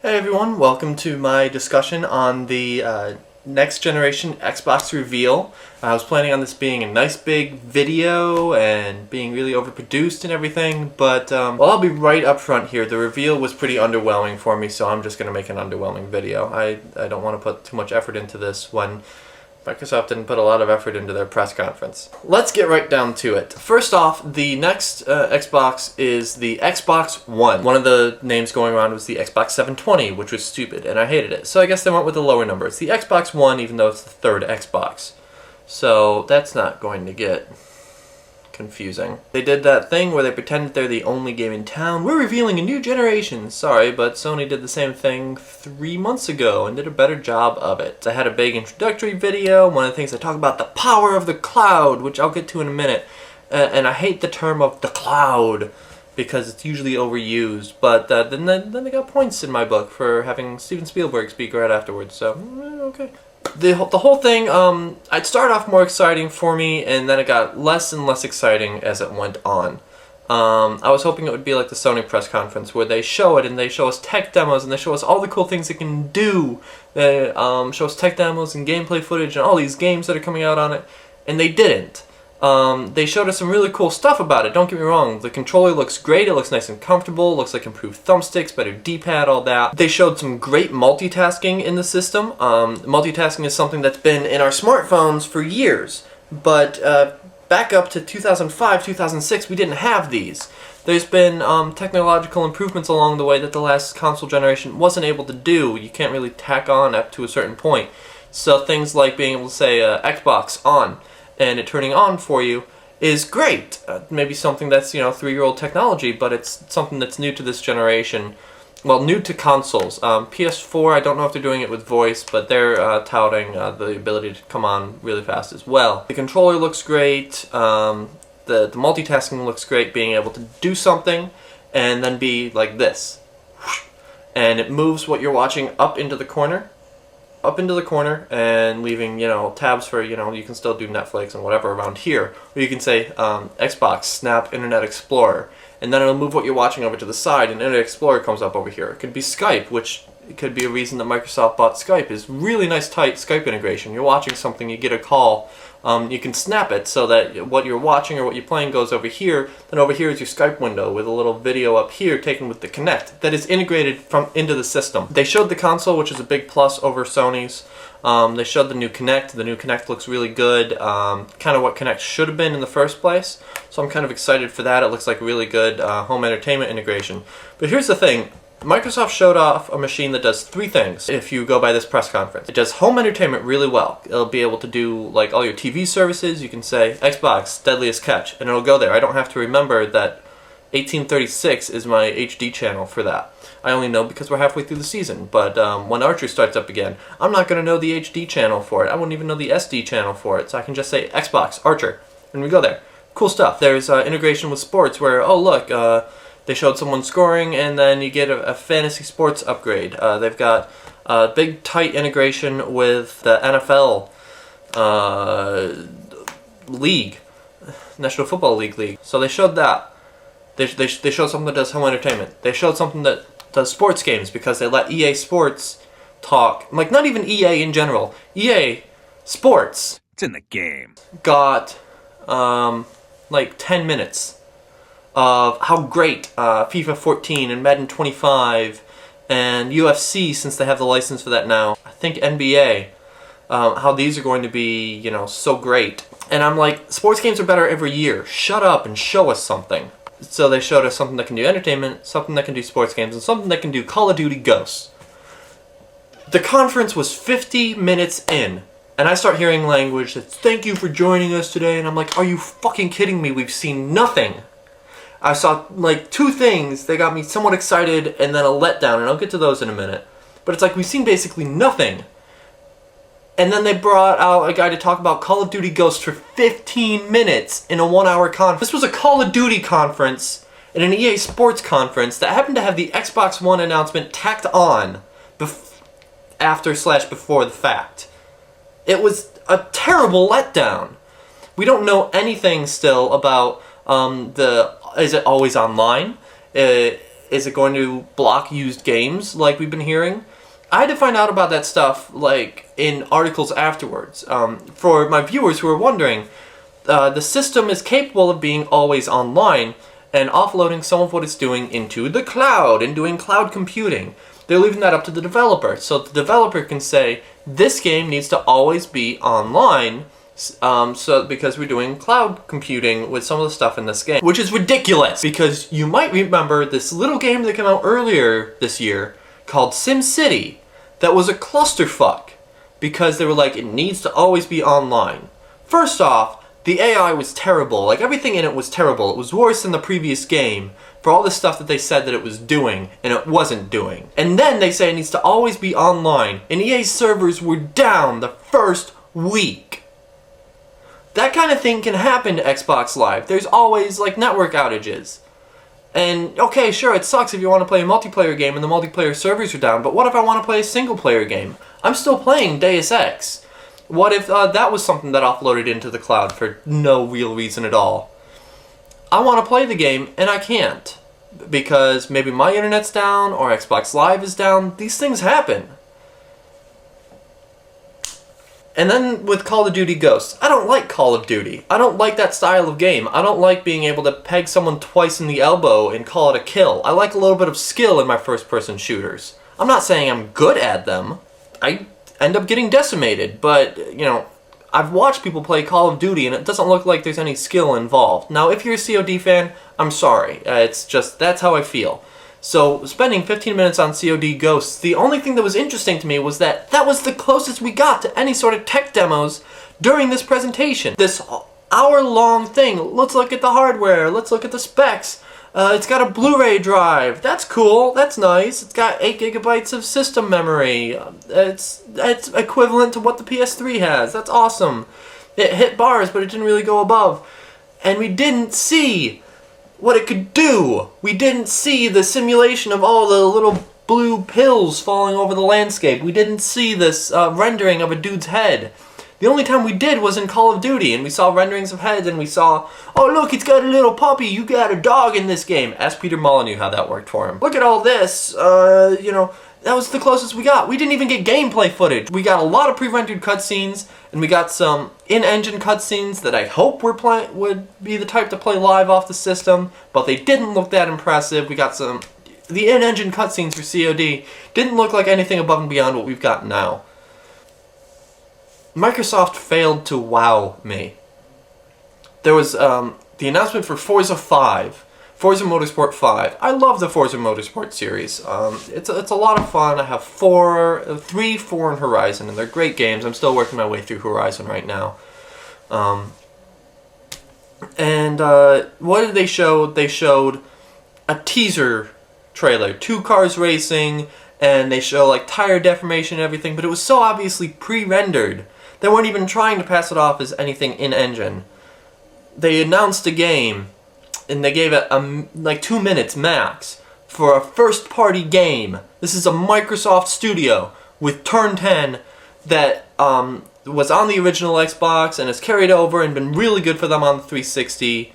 Hey everyone, welcome to my discussion on the next generation Xbox reveal. I was planning on this being a nice big video and being really overproduced and everything, but well, I'll be right up front here. The reveal was pretty underwhelming for me, so I'm just going to make an underwhelming video. I don't want to put too much effort into this when Microsoft didn't put a lot of effort into their press conference. Let's get right down to it. First off, the next Xbox is the Xbox One. One of the names going around was the Xbox 720, which was stupid, and I hated it. So I guess they went with the lower number. It's the Xbox One, even though it's the third Xbox. So that's not going to get confusing. They did that thing where they pretended they're the only game in town. We're revealing a new generation. Sorry, but Sony did the same thing 3 months ago and did a better job of it. I had a big introductory video. One of the things I talk about the power of the cloud, which I'll get to in a minute. And I hate the term of the cloud because it's usually overused. But then they got points in my book for having Steven Spielberg speak right afterwards. So, okay. The whole thing, I'd start off more exciting for me, and then it got less and less exciting as it went on. I was hoping it would be like the Sony press conference, where they show it, and they show us tech demos, and they show us all the cool things it can do. They show us tech demos and gameplay footage and all these games that are coming out on it, and they didn't. They showed us some really cool stuff about it, don't get me wrong. The controller looks great, it looks nice and comfortable, looks like improved thumbsticks, better D-pad, all that. They showed some great multitasking in the system. Multitasking is something that's been in our smartphones for years, but back up to 2005, 2006, we didn't have these. There's been technological improvements along the way that the last console generation wasn't able to do. You can't really tack on up to a certain point. So things like being able to say Xbox on, and it turning on for you is great. Maybe something that's, 3-year-old technology, but it's something that's new to this generation. Well, new to consoles. PS4, I don't know if they're doing it with voice, but they're touting the ability to come on really fast as well. The controller looks great. The multitasking looks great, being able to do something and then be like this. And it moves what you're watching up into the corner and leaving, tabs for, you can still do Netflix and whatever around here. Or you can say Xbox, snap Internet Explorer, and then it'll move what you're watching over to the side, and Internet Explorer comes up over here. It could be Skype, which could be a reason that Microsoft bought Skype, is really nice tight Skype integration. You're watching something, you get a call, you can snap it so that what you're watching or what you're playing goes over here, then over here is your Skype window with a little video up here taken with the Kinect that is integrated into the system. They showed the console, which is a big plus over Sony's. They showed the new Kinect. The new Kinect looks really good, kind of what Kinect should have been in the first place, so I'm kind of excited for that. It looks like really good home entertainment integration. But here's the thing. Microsoft showed off a machine that does 3 things if you go by this press conference. It does home entertainment really well. It'll be able to do like all your TV services. You can say Xbox Deadliest Catch and it'll go there. I don't have to remember that 1836 is my HD channel for that. I only know because we're halfway through the season, but when Archer starts up again, I'm not going to know the HD channel for it. I wouldn't even know the SD channel for it, so I can just say Xbox Archer and we go there. Cool stuff. There's integration with sports where, oh look, they showed someone scoring, and then you get a fantasy sports upgrade. They've got a big, tight integration with the NFL league, National Football League. So they showed that. They showed something that does home entertainment. They showed something that does sports games because they let EA Sports talk. Like, not even EA in general. EA Sports. It's in the game. Got, like 10 minutes of how great FIFA 14 and Madden 25 and UFC, since they have the license for that now, I think NBA, how these are going to be, so great. And I'm like, sports games are better every year. Shut up and show us something. So they showed us something that can do entertainment, something that can do sports games, and something that can do Call of Duty Ghosts. The conference was 50 minutes in, and I start hearing language that's, thank you for joining us today, and I'm like, are you fucking kidding me? We've seen nothing. I saw like 2 things that got me somewhat excited and then a letdown, and I'll get to those in a minute. But it's like we've seen basically nothing. And then they brought out a guy to talk about Call of Duty Ghosts for 15 minutes in a 1-hour conference. This was a Call of Duty conference and an EA Sports conference that happened to have the Xbox One announcement tacked on after/before the fact. It was a terrible letdown. We don't know anything still about is it always online? is it going to block used games like we've been hearing? I had to find out about that stuff like in articles afterwards. For my viewers who are wondering, the system is capable of being always online and offloading some of what it's doing into the cloud and doing cloud computing. They're leaving that up to the developer. So the developer can say, this game needs to always be online because we're doing cloud computing with some of the stuff in this game. Which is ridiculous, because you might remember this little game that came out earlier this year called SimCity that was a clusterfuck because they were like, it needs to always be online. First off, the AI was terrible. Like, everything in it was terrible. It was worse than the previous game for all the stuff that they said that it was doing, and it wasn't doing. And then they say it needs to always be online, and EA's servers were down the first week. That kind of thing can happen to Xbox Live. There's always, like, network outages. And, okay, sure, it sucks if you want to play a multiplayer game and the multiplayer servers are down, but what if I want to play a single-player game? I'm still playing Deus Ex. What if that was something that offloaded into the cloud for no real reason at all? I want to play the game, and I can't. Because maybe my internet's down, or Xbox Live is down. These things happen. And then with Call of Duty Ghosts, I don't like Call of Duty. I don't like that style of game. I don't like being able to peg someone twice in the elbow and call it a kill. I like a little bit of skill in my first-person shooters. I'm not saying I'm good at them. I end up getting decimated, but, you know, I've watched people play Call of Duty and it doesn't look like there's any skill involved. Now, if you're a COD fan, I'm sorry. It's just, that's how I feel. So, spending 15 minutes on COD Ghosts, the only thing that was interesting to me was that that was the closest we got to any sort of tech demos during this presentation. This hour-long thing, let's look at the hardware, let's look at the specs. It's got a Blu-ray drive. That's cool. That's nice. It's got 8 gigabytes of system memory. It's equivalent to what the PS3 has. That's awesome. It hit bars, but it didn't really go above. And we didn't see what it could do. We didn't see the simulation of all the little blue pills falling over the landscape. We didn't see this rendering of a dude's head. The only time we did was in Call of Duty, and we saw renderings of heads, and we saw, oh look, it's got a little puppy, you got a dog in this game. Ask Peter Molyneux how that worked for him. Look at all this, you know, that was the closest we got. We didn't even get gameplay footage. We got a lot of pre-rendered cutscenes, and we got some in-engine cutscenes that I hope would be the type to play live off the system, but they didn't look that impressive. We got the in-engine cutscenes for COD didn't look like anything above and beyond what we've got now. Microsoft failed to wow me. There was the announcement for Forza Motorsport 5. I love the Forza Motorsport series. It's a lot of fun. I have 3, 4, and Horizon, and they're great games. I'm still working my way through Horizon right now. What did they show? They showed a teaser trailer, 2 cars racing, and they show like tire deformation and everything, but it was so obviously pre-rendered. They weren't even trying to pass it off as anything in-engine. They announced a game, and they gave it like 2 minutes max for a first-party game. This is a Microsoft studio with Turn 10 that was on the original Xbox and has carried over and been really good for them on the 360.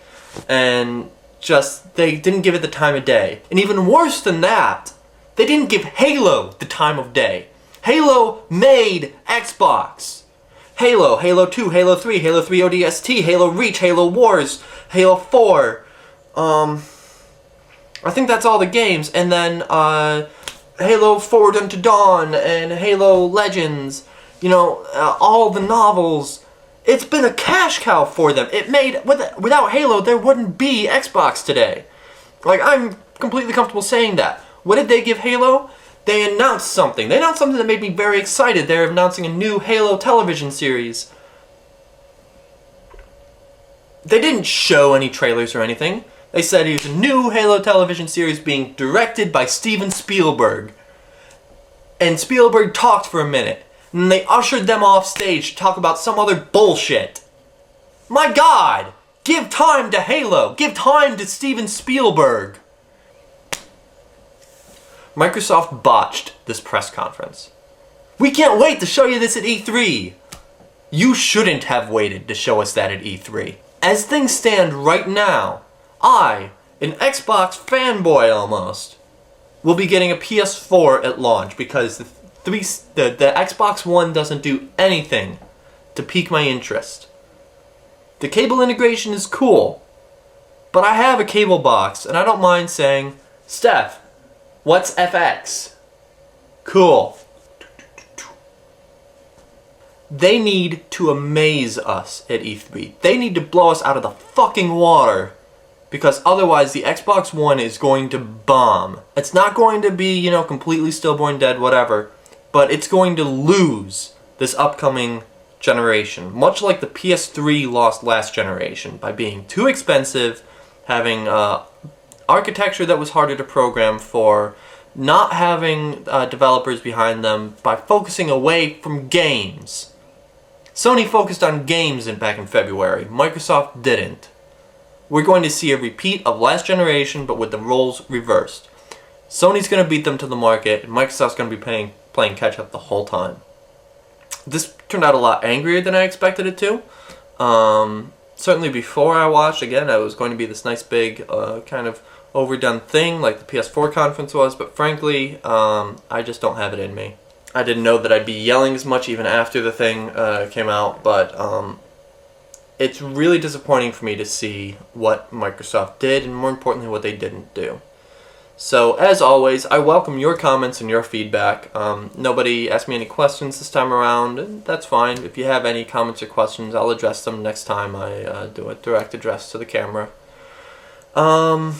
And just, they didn't give it the time of day. And even worse than that, they didn't give Halo the time of day. Halo made Xbox. Halo, Halo 2, Halo 3, Halo 3 ODST, Halo Reach, Halo Wars, Halo 4. I think that's all the games. And then Halo Forward Unto Dawn and Halo Legends. You know, all the novels. It's been a cash cow for them. It made, without Halo, there wouldn't be Xbox today. Like, I'm completely comfortable saying that. What did they give Halo? They announced something. They announced something that made me very excited. They're announcing a new Halo television series. They didn't show any trailers or anything. They said it was a new Halo television series being directed by Steven Spielberg. And Spielberg talked for a minute. And they ushered them off stage to talk about some other bullshit. My God! Give time to Halo! Give time to Steven Spielberg! Microsoft botched this press conference. We can't wait to show you this at E3! You shouldn't have waited to show us that at E3. As things stand right now, I, an Xbox fanboy almost, will be getting a PS4 at launch because the Xbox One doesn't do anything to pique my interest. The cable integration is cool, but I have a cable box, and I don't mind saying, Steph, what's FX? Cool. They need to amaze us at E3. They need to blow us out of the fucking water, because otherwise the Xbox One is going to bomb. It's not going to be, you know, completely stillborn dead, whatever, but it's going to lose this upcoming generation, much like the PS3 lost last generation by being too expensive, having architecture that was harder to program for, not having developers behind them, by focusing away from games. Sony focused on games back in February. Microsoft didn't. We're going to see a repeat of last generation, but with the roles reversed. Sony's going to beat them to the market, and Microsoft's going to be playing catch-up the whole time. This turned out a lot angrier than I expected it to. Certainly before I watched, again, it was going to be this nice big kind of overdone thing like the PS4 conference was, but frankly, I just don't have it in me. I didn't know that I'd be yelling as much even after the thing came out, but it's really disappointing for me to see what Microsoft did, and more importantly, what they didn't do. So, as always, I welcome your comments and your feedback. Nobody asked me any questions this time around, and that's fine. If you have any comments or questions, I'll address them next time I do a direct address to the camera. I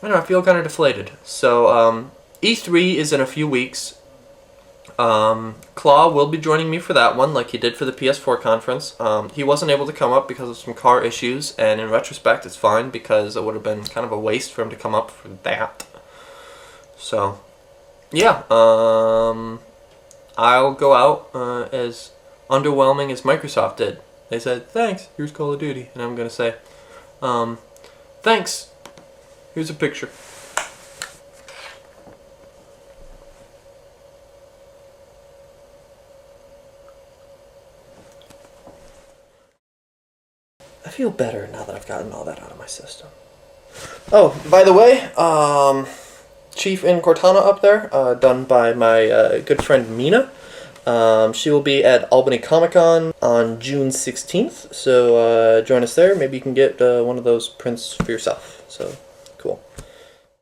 don't know, I feel kind of deflated. So, E3 is in a few weeks. Claw will be joining me for that one, like he did for the PS4 conference. He wasn't able to come up because of some car issues, and in retrospect, it's fine because it would have been kind of a waste for him to come up for that. So, yeah, I'll go out as underwhelming as Microsoft did. They said, thanks, here's Call of Duty. And I'm going to say, thanks, here's a picture. I feel better now that I've gotten all that out of my system. Oh, by the way, Chief in Cortana up there, done by my good friend Mina. She will be at Albany Comic-Con on June 16th, so join us there. Maybe you can get one of those prints for yourself. So